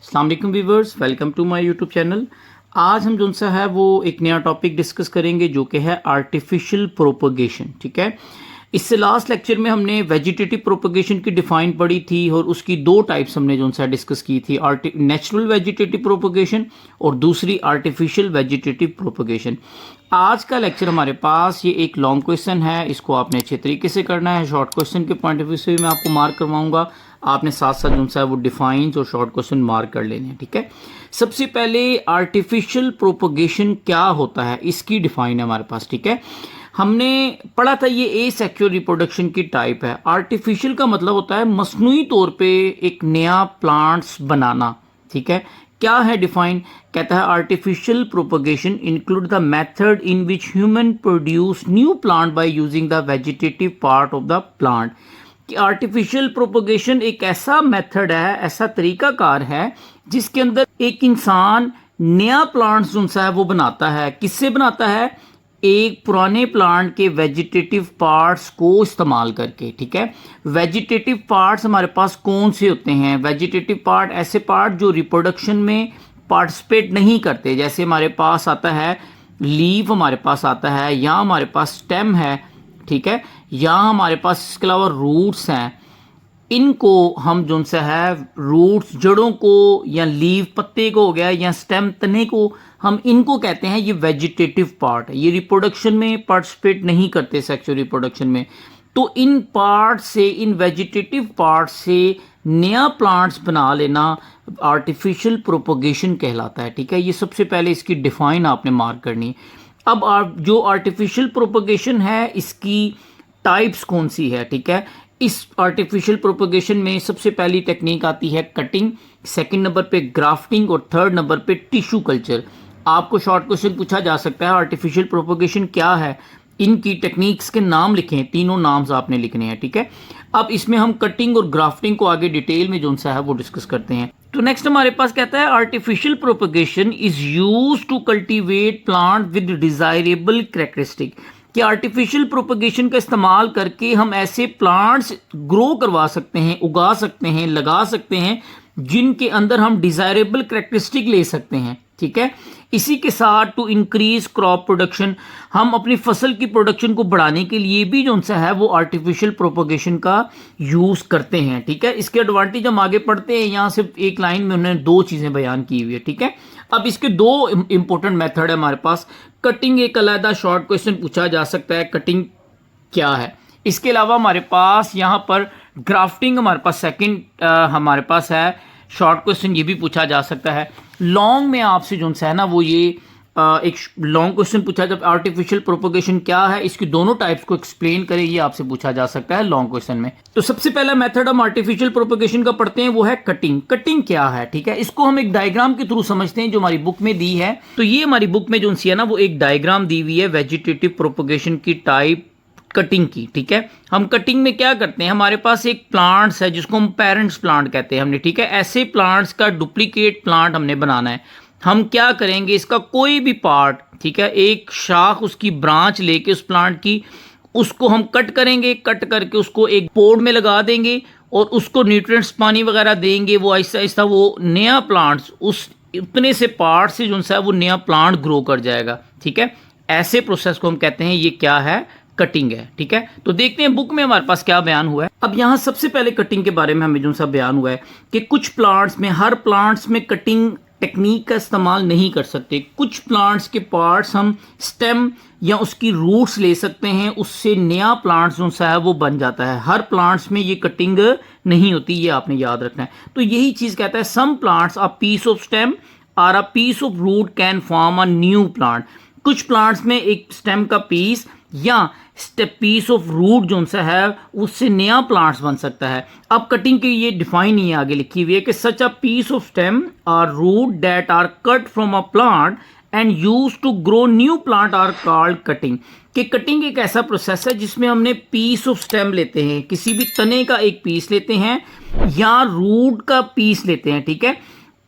अस्सलाम वालेकुम viewers, welcome to my YouTube channel. आज हम जो सा है वो एक नया टॉपिक डिस्कस करेंगे जो कि है आर्टिफिशियल प्रोपगेशन। ठीक है, इससे लास्ट लेक्चर में हमने वेजिटेटिव प्रोपगेशन की डिफाइन पढ़ी थी और उसकी दो टाइप्स हमने जो सा डिस्कस की थी, नेचुरल वेजिटेटिव प्रोपगेशन और दूसरी आर्टिफिशियल वेजिटेटिव प्रोपगेशन। आज का लेक्चर हमारे पास ये एक लॉन्ग क्वेश्चन है, इसको आपने अच्छे तरीके से करना है। शॉर्ट क्वेश्चन के पॉइंट ऑफ व्यू से भी मैं आपको मार्क करवाऊंगा, आपने साथ साथ जो सा वो डिफाइंस और शॉर्ट क्वेश्चन मार्क कर लेने हैं। ठीक है, सबसे पहले आर्टिफिशियल प्रोपगेशन क्या होता है इसकी डिफाइन है हमारे पास। ठीक है, हमने पढ़ा था ये एसेक्सुअल रिप्रोडक्शन की टाइप है। आर्टिफिशियल का मतलब होता है मसनूई तौर पे एक नया प्लांट्स बनाना। ठीक है, क्या है डिफाइन, कहता है artificial propagation include the method in which human produce new plant by using the vegetative part of the plant. कि आर्टिफिशियल प्रोपगेशन एक ऐसा मेथड है, ऐसा तरीकाकार है जिसके अंदर एक इंसान नया प्लांट्स जो सा है वो बनाता है। किससे बनाता है? एक पुराने प्लांट के वेजिटेटिव पार्ट्स को इस्तेमाल करके। ठीक है, वेजिटेटिव पार्ट्स हमारे पास कौन से होते हैं? वेजिटेटिव पार्ट ऐसे पार्ट जो रिप्रोडक्शन में पार्टिसिपेट नहीं करते, जैसे हमारे पास आता है लीफ, हमारे पास आता है, या हमारे पास स्टेम है। ठीक है, या हमारे पास इसके अलावा रूट्स हैं। इनको हम जो सा है रूट्स जड़ों को, या लीव पत्ते को हो गया, या स्टेम तने को, हम इनको कहते हैं ये वेजिटेटिव पार्ट है। ये रिप्रोडक्शन में पार्टिसिपेट नहीं करते, सेक्सुअल रिप्रोडक्शन में। तो इन पार्ट से, इन वेजिटेटिव पार्ट से नया प्लांट्स बना लेना आर्टिफिशियल प्रोपगेशन कहलाता है। ठीक है, ये सबसे पहले इसकी डिफाइन आपने मार्क करनी है। अब जो आर्टिफिशियल प्रोपगेशन है इसकी टाइप्स कौन सी है? ठीक है, इस आर्टिफिशियल प्रोपगेशन में सबसे पहली टेक्निक आती है कटिंग, सेकंड नंबर पे ग्राफ्टिंग और थर्ड नंबर पे टिश्यू कल्चर। आपको शॉर्ट क्वेश्चन पूछा जा सकता है आर्टिफिशियल प्रोपगेशन क्या है, इनकी टेक्निक्स के नाम लिखें, तीनों नाम्स आपने लिखने हैं। ठीक है, अब इसमें हम कटिंग और ग्राफ्टिंग को आगे डिटेल में जो सा है वो डिस्कस करते हैं। तो नेक्स्ट हमारे पास कहता है artificial propagation is used to cultivate plant with desirable characteristic. कि आर्टिफिशियल प्रोपगेशन का इस्तेमाल करके हम ऐसे प्लांट्स ग्रो करवा सकते हैं, उगा सकते हैं, लगा सकते हैं जिनके अंदर हम डिजायरेबल कैरेक्टरिस्टिक ले सकते हैं। ठीक है, इसी के साथ टू इंक्रीज क्रॉप प्रोडक्शन, हम अपनी फसल की प्रोडक्शन को बढ़ाने के लिए भी जो सा है वो आर्टिफिशियल प्रोपगेशन का यूज़ करते हैं। ठीक है, इसके एडवांटेज हम आगे पढ़ते हैं। यहाँ सिर्फ एक लाइन में उन्होंने दो चीज़ें बयान की हुई है। ठीक है, अब इसके दो इंपॉर्टेंट मेथड है हमारे पास। कटिंग एक अलग शॉर्ट क्वेश्चन पूछा जा सकता है, कटिंग क्या है। इसके अलावा हमारे पास यहाँ पर ग्राफ्टिंग हमारे पास सेकंड हमारे पास है, शॉर्ट क्वेश्चन ये भी पूछा जा सकता है। लॉन्ग में आपसे जो है ना वो ये एक लॉन्ग क्वेश्चन पूछा जब आर्टिफिशियल प्रोपगेशन क्या है, इसकी दोनों टाइप्स को एक्सप्लेन करें, ये आपसे पूछा जा सकता है लॉन्ग क्वेश्चन में। तो सबसे पहला मेथड हम आर्टिफिशियल प्रोपगेशन का पढ़ते हैं, वो है कटिंग। कटिंग क्या है? ठीक है, इसको हम एक डायग्राम के थ्रू समझते हैं जो हमारी बुक में दी है। तो ये हमारी बुक में जो है ना वो एक डायग्राम दी हुई है वेजिटेटिव प्रोपगेशन की टाइप कटिंग की। ठीक है, हम कटिंग में क्या करते हैं, हमारे पास एक प्लांट्स है जिसको हम पेरेंट्स प्लांट कहते हैं हमने। ठीक है, ऐसे प्लांट्स का डुप्लीकेट प्लांट हमने बनाना है। हम क्या करेंगे, इसका कोई भी पार्ट, ठीक है, एक शाख, उसकी ब्रांच लेके उस प्लांट की, उसको हम कट करेंगे, कट करके उसको एक पोर्ड में लगा देंगे और उसको न्यूट्रिएंट्स पानी वगैरह देंगे। वो आहिस्ता आहिस्ता वो नया प्लांट्स उस उतने से पार्ट से जो सा है वो नया प्लांट ग्रो कर जाएगा। ठीक है, ऐसे प्रोसेस को हम कहते हैं, ये क्या है? कटिंग है। ठीक है, तो देखते हैं बुक में हमारे पास क्या बयान हुआ है। अब यहाँ सबसे पहले कटिंग के बारे में हमें जो सा बयान हुआ है कि कुछ प्लांट्स में, हर प्लांट्स में कटिंग टेक्निक का इस्तेमाल नहीं कर सकते। कुछ प्लांट्स के पार्ट्स हम स्टेम या उसकी रूट्स ले सकते हैं, उससे नया प्लांट्स जो सा है वो बन जाता है। हर प्लांट्स में ये कटिंग नहीं होती, ये आपने याद रखना है। तो यही चीज़ कहता है some plants a piece of stem or a piece of root can form a new plant. कुछ प्लांट्स में एक स्टेम का पीस या पीस ऑफ रूट जो सा है उससे नया प्लांट्स बन सकता है। अब कटिंग की ये डिफाइन ही आगे लिखी हुई है कि such a piece of stem और root that are cut from a plant and use to grow new plant are called cutting. कि कटिंग एक ऐसा प्रोसेस है जिसमें हमने पीस ऑफ स्टेम लेते हैं, किसी भी तने का एक पीस लेते हैं या रूट का पीस लेते हैं। ठीक है,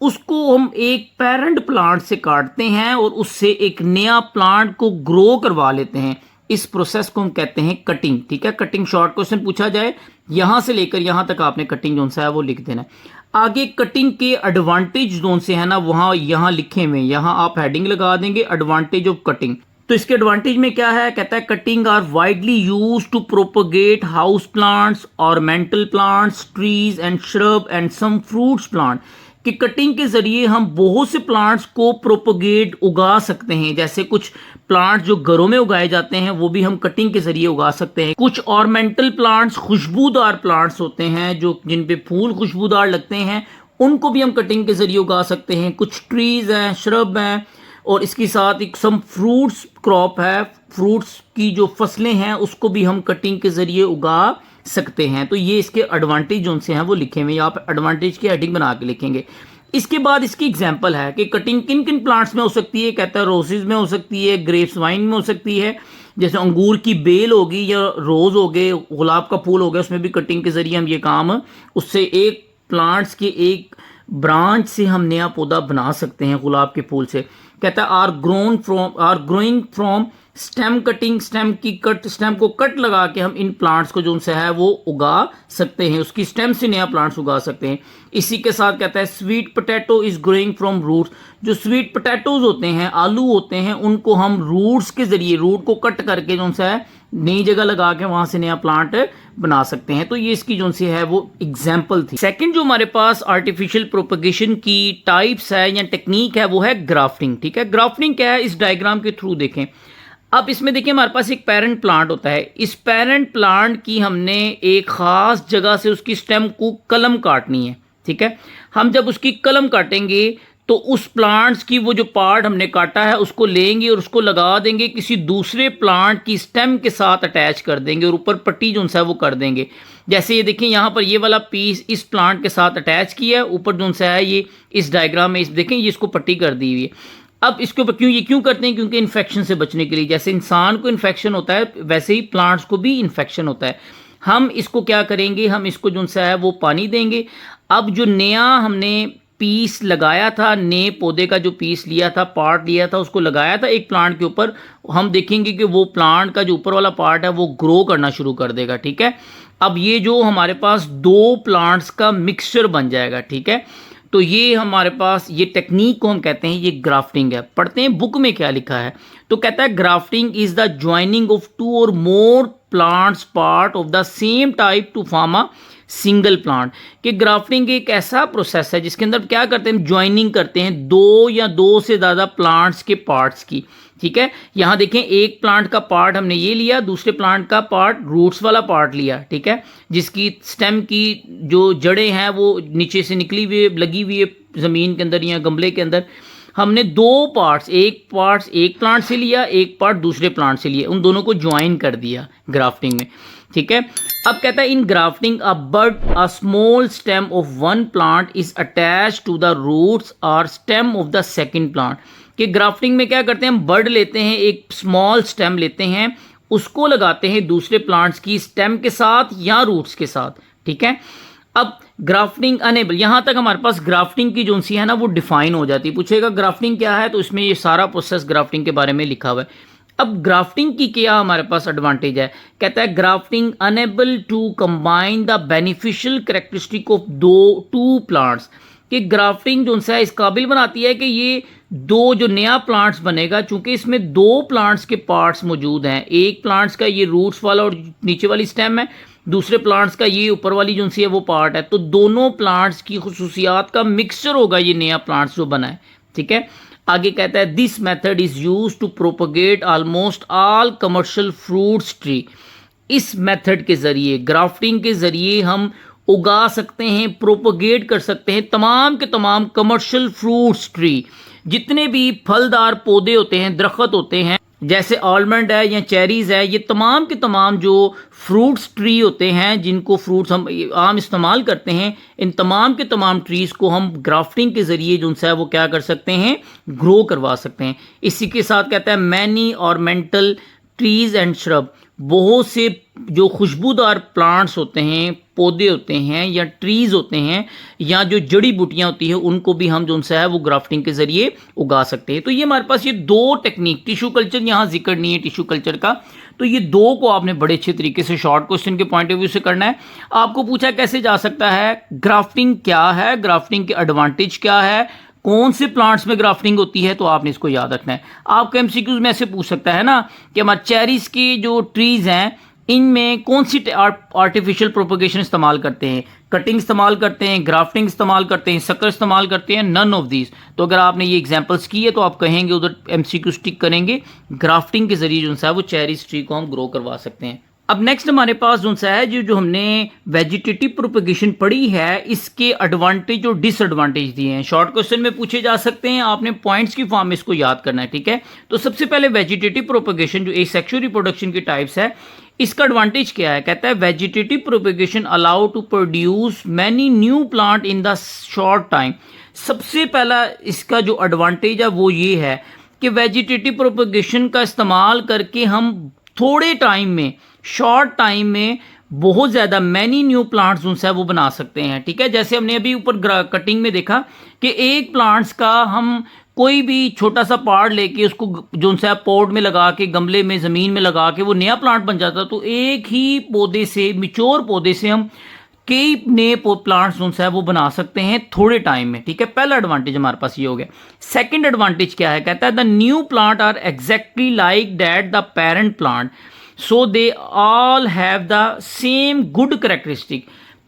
उसको हम एक पेरेंट प्लांट से काटते हैं और उससे एक नया प्लांट को ग्रो करवा लेते हैं। इस प्रोसेस को हम कहते हैं कटिंग। ठीक है, कटिंग शॉर्ट क्वेश्चन पूछा जाए, यहां से लेकर यहां तक आपने कटिंग जो सा है वो लिख देना है। आगे कटिंग के एडवांटेज जोन से है ना, वहां यहाँ लिखे हुए, यहाँ आप हेडिंग लगा देंगे एडवांटेज ऑफ कटिंग। तो इसके एडवांटेज में क्या है, कहता है cutting are widely use to propagate house plants, ornamental plants, trees and shrub and some fruits plant. कि कटिंग के जरिए हम बहुत से प्लांट्स को प्रोपोगेट उगा सकते हैं। जैसे कुछ प्लांट जो घरों में उगाए जाते हैं वो भी हम कटिंग के जरिए उगा सकते हैं। कुछ ऑर्नामेंटल प्लांट्स, खुशबूदार प्लांट्स होते हैं जो जिन पे फूल खुशबूदार लगते हैं, उनको भी हम कटिंग के जरिए उगा सकते हैं। कुछ ट्रीज हैं, श्रब हैं, और इसके साथ एक सम फ्रूट्स क्रॉप है, फ्रूट्स की जो फसलें हैं उसको भी हम कटिंग के जरिए उगा सकते हैं। तो ये इसके एडवांटेज जो से हैं वो लिखे हुए, आप एडवांटेज की हेडिंग बना के लिखेंगे। इसके बाद इसकी एग्जांपल है कि कटिंग किन किन प्लांट्स में हो सकती है। कहता है रोजेज में हो सकती है, ग्रेप्स वाइन में हो सकती है, जैसे अंगूर की बेल होगी या रोज हो गए, गुलाब का फूल हो गया, उसमें भी कटिंग के जरिए हम ये काम, उससे एक प्लांट्स के एक ब्रांच से हम नया पौधा बना सकते हैं गुलाब के फूल से। कहता है are growing from stem cutting, stem को कट लगा के हम इन प्लांट्स को जो उनसे है वो उगा सकते हैं, उसकी स्टेम से नया प्लांट्स उगा सकते हैं। इसी के साथ कहता है sweet potato is growing from roots. जो स्वीट पोटैटोज होते हैं, आलू होते हैं, उनको हम रूट्स के जरिए, रूट को कट करके जो उनसे है नई जगह लगा के वहां से नया प्लांट बना सकते हैं। तो ये इसकी जो सी है वो एग्जाम्पल थी। सेकंड जो हमारे पास आर्टिफिशियल प्रोपगेशन की टाइप्स है या टेक्निक है वो है ग्राफ्टिंग। ठीक है, ग्राफ्टिंग क्या है, इस डायग्राम के थ्रू देखें। अब इसमें देखिए हमारे पास एक पेरेंट प्लांट होता है। इस पेरेंट प्लांट की हमने एक खास जगह से उसकी स्टेम को कलम काटनी है। ठीक है, हम जब उसकी कलम काटेंगे तो उस प्लांट्स की वो जो पार्ट हमने काटा है उसको लेंगे और उसको लगा देंगे, किसी दूसरे प्लांट की स्टेम के साथ अटैच कर देंगे और ऊपर पट्टी जो है वो कर देंगे। जैसे ये देखिए यहाँ पर ये वाला पीस इस प्लांट के साथ अटैच किया है, ऊपर जो है ये इस डायग्राम में इस देखें ये इसको पट्टी कर दी हुई है। अब इसके ऊपर क्यों करते हैं, क्योंकि इन्फेक्शन से बचने के लिए। जैसे इंसान को इन्फेक्शन होता है वैसे ही प्लांट्स को भी इन्फेक्शन होता है। हम इसको क्या करेंगे, हम इसको जो है वो पानी देंगे। अब जो नया हमने पीस लगाया था, नए पौधे का जो पीस लिया था, पार्ट लिया था, उसको लगाया था एक प्लांट के ऊपर, हम देखेंगे कि वो प्लांट का जो ऊपर वाला पार्ट है वो ग्रो करना शुरू कर देगा। ठीक है, अब ये जो हमारे पास दो प्लांट्स का मिक्सचर बन जाएगा। ठीक है, तो ये हमारे पास ये टेक्निक को हम कहते हैं ये ग्राफ्टिंग है। पढ़ते हैं बुक में क्या लिखा है। तो कहता है grafting is the joining of two or more plants part of the same type to form a single plant. कि ग्राफ्टिंग एक ऐसा प्रोसेस है जिसके अंदर क्या करते हैं, ज्वाइनिंग करते हैं दो या दो से ज़्यादा प्लांट्स के पार्ट्स की। ठीक है, यहाँ देखें एक प्लांट का पार्ट हमने ये लिया, दूसरे प्लांट का पार्ट रूट्स वाला पार्ट लिया। ठीक है, जिसकी स्टेम की जो जड़ें हैं वो नीचे से निकली हुई लगी हुई है ज़मीन के अंदर या गमले के अंदर। हमने दो पार्ट्स, एक प्लांट से लिया, एक पार्ट दूसरे प्लांट से लिया, उन दोनों को ज्वाइन कर दिया ग्राफ्टिंग में। ठीक है, अब कहता है in grafting a small stem of one plant is attach to the roots or stem of the second plant. कि ग्राफ्टिंग में क्या करते हैं, हम बर्ड लेते हैं, एक स्मॉल स्टेम लेते हैं, उसको लगाते हैं दूसरे प्लांट्स की स्टेम के साथ या रूट्स के साथ। ठीक है, अब ग्राफ्टिंग अनेबल, यहां तक हमारे पास ग्राफ्टिंग की जो सी है ना वो डिफाइन हो जाती है। पूछेगा ग्राफ्टिंग क्या है, तो इसमें ये सारा प्रोसेस ग्राफ्टिंग के बारे में लिखा हुआ है। अब ग्राफ्टिंग की क्या हमारे पास एडवांटेज है, कहता है grafting enable to combine the beneficial characteristic of two plants. कि ग्राफ्टिंग जो है इस काबिल बनाती है कि ये दो जो नया प्लांट्स बनेगा, चूंकि इसमें दो प्लांट्स के पार्ट्स मौजूद हैं, एक प्लांट्स का ये रूट्स वाला और नीचे वाली स्टेम है, दूसरे प्लांट्स का ये ऊपर वाली जो सी है वो पार्ट है, तो दोनों प्लांट्स की खुसूसियात का मिक्सचर होगा ये नया प्लांट्स जो बना है। ठीक है, आगे कहता है this method is use to propagate almost all commercial fruits tree. इस मेथड के जरिए, ग्राफ्टिंग के जरिए हम उगा सकते हैं, प्रोपोगेट कर सकते हैं तमाम के तमाम कमर्शियल फ्रूट्स ट्री। जितने भी फलदार पौधे होते हैं, दरख्त होते हैं, जैसे आलमंड है या चेरीज है, ये तमाम के तमाम जो फ्रूट्स ट्री होते हैं जिनको फ्रूट्स हम आम इस्तेमाल करते हैं, इन तमाम के तमाम ट्रीज़ को हम ग्राफ्टिंग के ज़रिए जो है वो क्या कर सकते हैं, ग्रो करवा सकते हैं। इसी के साथ कहता है many ornamental trees and shrub, बहुत से जो खुशबूदार प्लांट्स होते हैं, पौधे होते हैं या ट्रीज होते हैं या जो जड़ी बूटियां होती है, उनको भी हम जो है वो ग्राफ्टिंग के जरिए उगा सकते हैं। तो ये हमारे पास ये दो टेक्निक, टिश्यू कल्चर यहाँ जिक्र नहीं है टिश्यू कल्चर का, तो ये दो को आपने बड़े अच्छे तरीके से शॉर्ट क्वेश्चन के पॉइंट ऑफ व्यू से करना है। आपको पूछा कैसे जा सकता है, ग्राफ्टिंग क्या है, ग्राफ्टिंग के एडवांटेज क्या है, कौन से प्लांट्स में ग्राफ्टिंग होती है, तो आपने इसको याद रखना है। आपको एमसीक्यूज में ऐसे पूछ सकता है ना कि हमारे चेरीज के जो ट्रीज हैं इनमें कौन सी आर्टिफिशियल प्रोपगेशन इस्तेमाल करते हैं, कटिंग इस्तेमाल करते हैं, ग्राफ्टिंग इस्तेमाल करते हैं, सकर इस्तेमाल करते हैं, नन ऑफ दीज। तो अगर आपने ये एग्जांपल्स की है तो आप कहेंगे उधर एमसीक्यू टिक करेंगे, ग्राफ्टिंग के जरिए जो है वो चेरीज ट्री को हम ग्रो करवा सकते हैं। अब नेक्स्ट हमारे पास जो है जो हमने वेजिटेटिव प्रोपगेशन पढ़ी है इसके एडवांटेज और डिसएडवांटेज दिए हैं, शॉर्ट क्वेश्चन में पूछे जा सकते हैं, आपने पॉइंट्स की फॉर्म में इसको याद करना है, ठीक है। तो सबसे पहले वेजिटेटिव प्रोपगेशन जो एसेक्सुअल रिप्रोडक्शन की टाइप्स है, इसका एडवांटेज क्या है, कहता है vegetative propagation allow to produce many new plant in the short time. सबसे पहला इसका जो एडवांटेज है वो ये है कि वेजिटेटिव प्रोपगेशन का इस्तेमाल करके हम थोड़े टाइम में, शॉर्ट टाइम में बहुत ज़्यादा मैनी न्यू प्लांट्स जो है वो बना सकते हैं, ठीक है। जैसे हमने अभी ऊपर कटिंग में देखा कि एक प्लांट्स का हम कोई भी छोटा सा पार्ट लेके उसको जो है पॉट में लगा के, गमले में, ज़मीन में लगा के वो नया प्लांट बन जाता। तो एक ही पौधे से, मिच्योर पौधे से हम कई नए प्लांट्स जो है वो बना सकते हैं थोड़े टाइम में, ठीक है। पहला एडवांटेज हमारे पास ये हो गया। सेकंड एडवांटेज क्या है, कहता है the new plant are exactly like that the parent plant, so they all have the same good characteristic,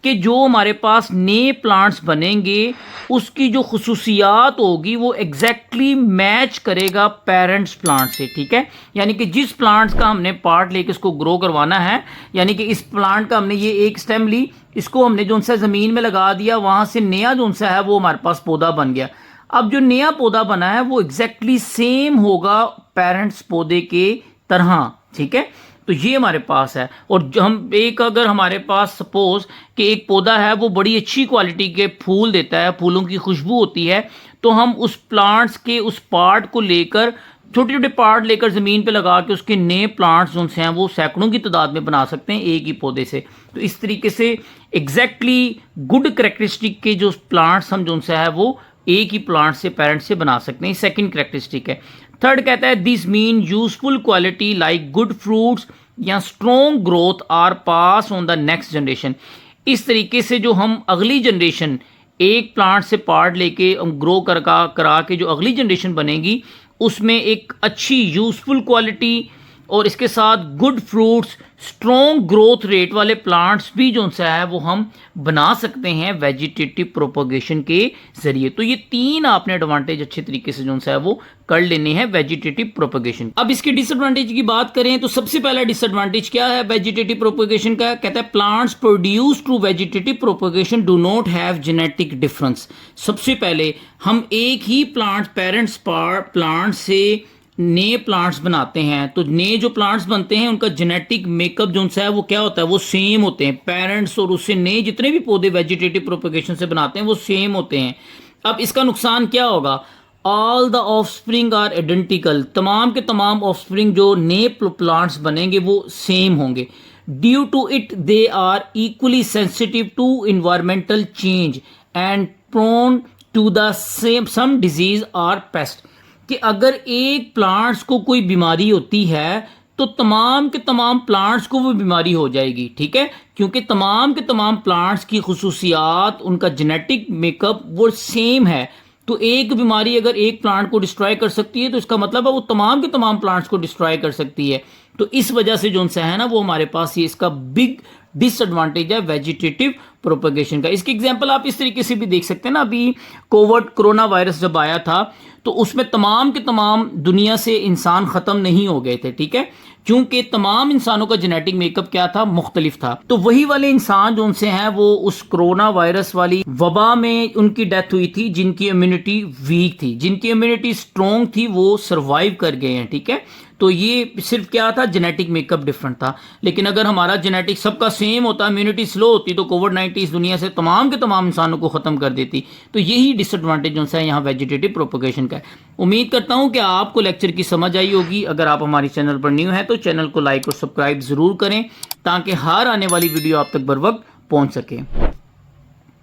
कि जो हमारे पास नए प्लांट्स बनेंगे उसकी जो खुसूसियात होगी वो एग्जैक्टली मैच करेगा पेरेंट्स प्लांट से, ठीक है। यानी कि जिस प्लांट्स का हमने पार्ट लेके इसको ग्रो करवाना है, यानी कि इस प्लांट का हमने ये एक स्टेम ली, इसको हमने जो सा ज़मीन में लगा दिया, वहाँ से नया जो सा है वो हमारे पास पौधा बन गया। अब जो नया पौधा बना है वो एग्जैक्टली सेम होगा पेरेंट्स पौधे के तरह, ठीक है। तो ये हमारे पास है। और जो हम एक, अगर हमारे पास सपोज कि एक पौधा है वो बड़ी अच्छी क्वालिटी के फूल देता है, फूलों की खुशबू होती है, तो हम उस प्लांट्स के उस पार्ट को लेकर, छोटे छोटे पार्ट लेकर ज़मीन पे लगा के उसके नए प्लांट्स जो हैं वो सैकड़ों की तादाद में बना सकते हैं एक ही पौधे से। तो इस तरीके से एग्जैक्टली गुड कैरेक्टरिस्टिक के जो प्लांट्स हम जो है वो एक ही प्लांट से, पेरेंट से बना सकते हैं, सेकेंड कैरेक्टरिस्टिक है। थर्ड कहता है this mean useful quality like good fruits या strong growth are pass on the next generation. इस तरीके से जो हम अगली जनरेशन, एक प्लांट से पार्ट लेके ग्रो करा के जो अगली जनरेशन बनेगी उसमें एक अच्छी यूजफुल क्वालिटी और इसके साथ good fruits, strong growth rate वाले प्लांट्स भी जो है वो हम बना सकते हैं वेजिटेटिव प्रोपगेशन के जरिए। तो ये तीन आपने एडवांटेज अच्छे तरीके से जो है वो कर लेने हैं वेजिटेटिव प्रोपगेशन। अब इसके डिसएडवांटेज की बात करें तो सबसे पहला डिसएडवांटेज क्या है वेजिटेटिव प्रोपगेशन का, कहता है plants produce to vegetative propagation do not have genetic difference. सबसे पहले हम एक ही प्लांट, पेरेंट्स प्लांट से नए प्लांट्स बनाते हैं, तो नए जो प्लांट्स बनते हैं उनका जेनेटिक मेकअप जो है वो क्या होता है, वो सेम होते हैं। पेरेंट्स और उससे नए जितने भी पौधे वेजिटेटिव प्रोपगेशन से बनाते हैं वो सेम होते हैं। अब इसका नुकसान क्या होगा, all the offspring are identical, तमाम के तमाम ऑफस्प्रिंग जो नए प्लांट्स बनेंगे वो सेम होंगे। Due to it they are equally sensitive to environmental change and prone to the same some disease or pest, कि अगर एक प्लांट्स को कोई बीमारी होती है तो तमाम के तमाम प्लांट्स को वो बीमारी हो जाएगी, ठीक है, क्योंकि तमाम के तमाम प्लांट्स की खुसूसियात, उनका जेनेटिक मेकअप वो सेम है। तो एक बीमारी अगर एक प्लांट को डिस्ट्रॉय कर सकती है तो इसका मतलब है वो तमाम के तमाम प्लांट्स को डिस्ट्रॉय कर सकती है। तो इस वजह से जो है ना वो हमारे पास ये इसका बिग डिसएडवांटेज है वेजिटेटिव प्रोपगेशन का। इसकी एग्जांपल आप इस तरीके से भी देख सकते हैं ना, अभी कोरोना वायरस जब आया था तो उसमें तमाम के तमाम दुनिया से इंसान ख़त्म नहीं हो गए थे, ठीक है, क्योंकि तमाम इंसानों का जेनेटिक मेकअप क्या था, मुख्तलिफ था। तो वही वाले इंसान जो उनसे हैं वो उस कोरोना वायरस वाली वबा में उनकी डेथ हुई थी जिनकी इम्यूनिटी वीक थी, जिनकी इम्यूनिटी स्ट्रॉन्ग थी वो सर्वाइव कर गए हैं, ठीक है। तो ये सिर्फ क्या था, जेनेटिक मेकअप डिफरेंट था। लेकिन अगर हमारा जेनेटिक सबका सेम होता, इम्यूनिटी स्लो होती, तो कोविड-19 इस दुनिया से तमाम के तमाम इंसानों को ख़त्म कर देती। तो यही डिसएडवांटेज जो है यहाँ वेजिटेटिव प्रोपगेशन का है। उम्मीद करता हूँ कि आपको लेक्चर की समझ आई होगी। अगर आप हमारे चैनल पर न्यू हैं तो चैनल को लाइक और सब्सक्राइब ज़रूर करें ताकि हर आने वाली वीडियो आप तक बर वक्त पहुँच सके।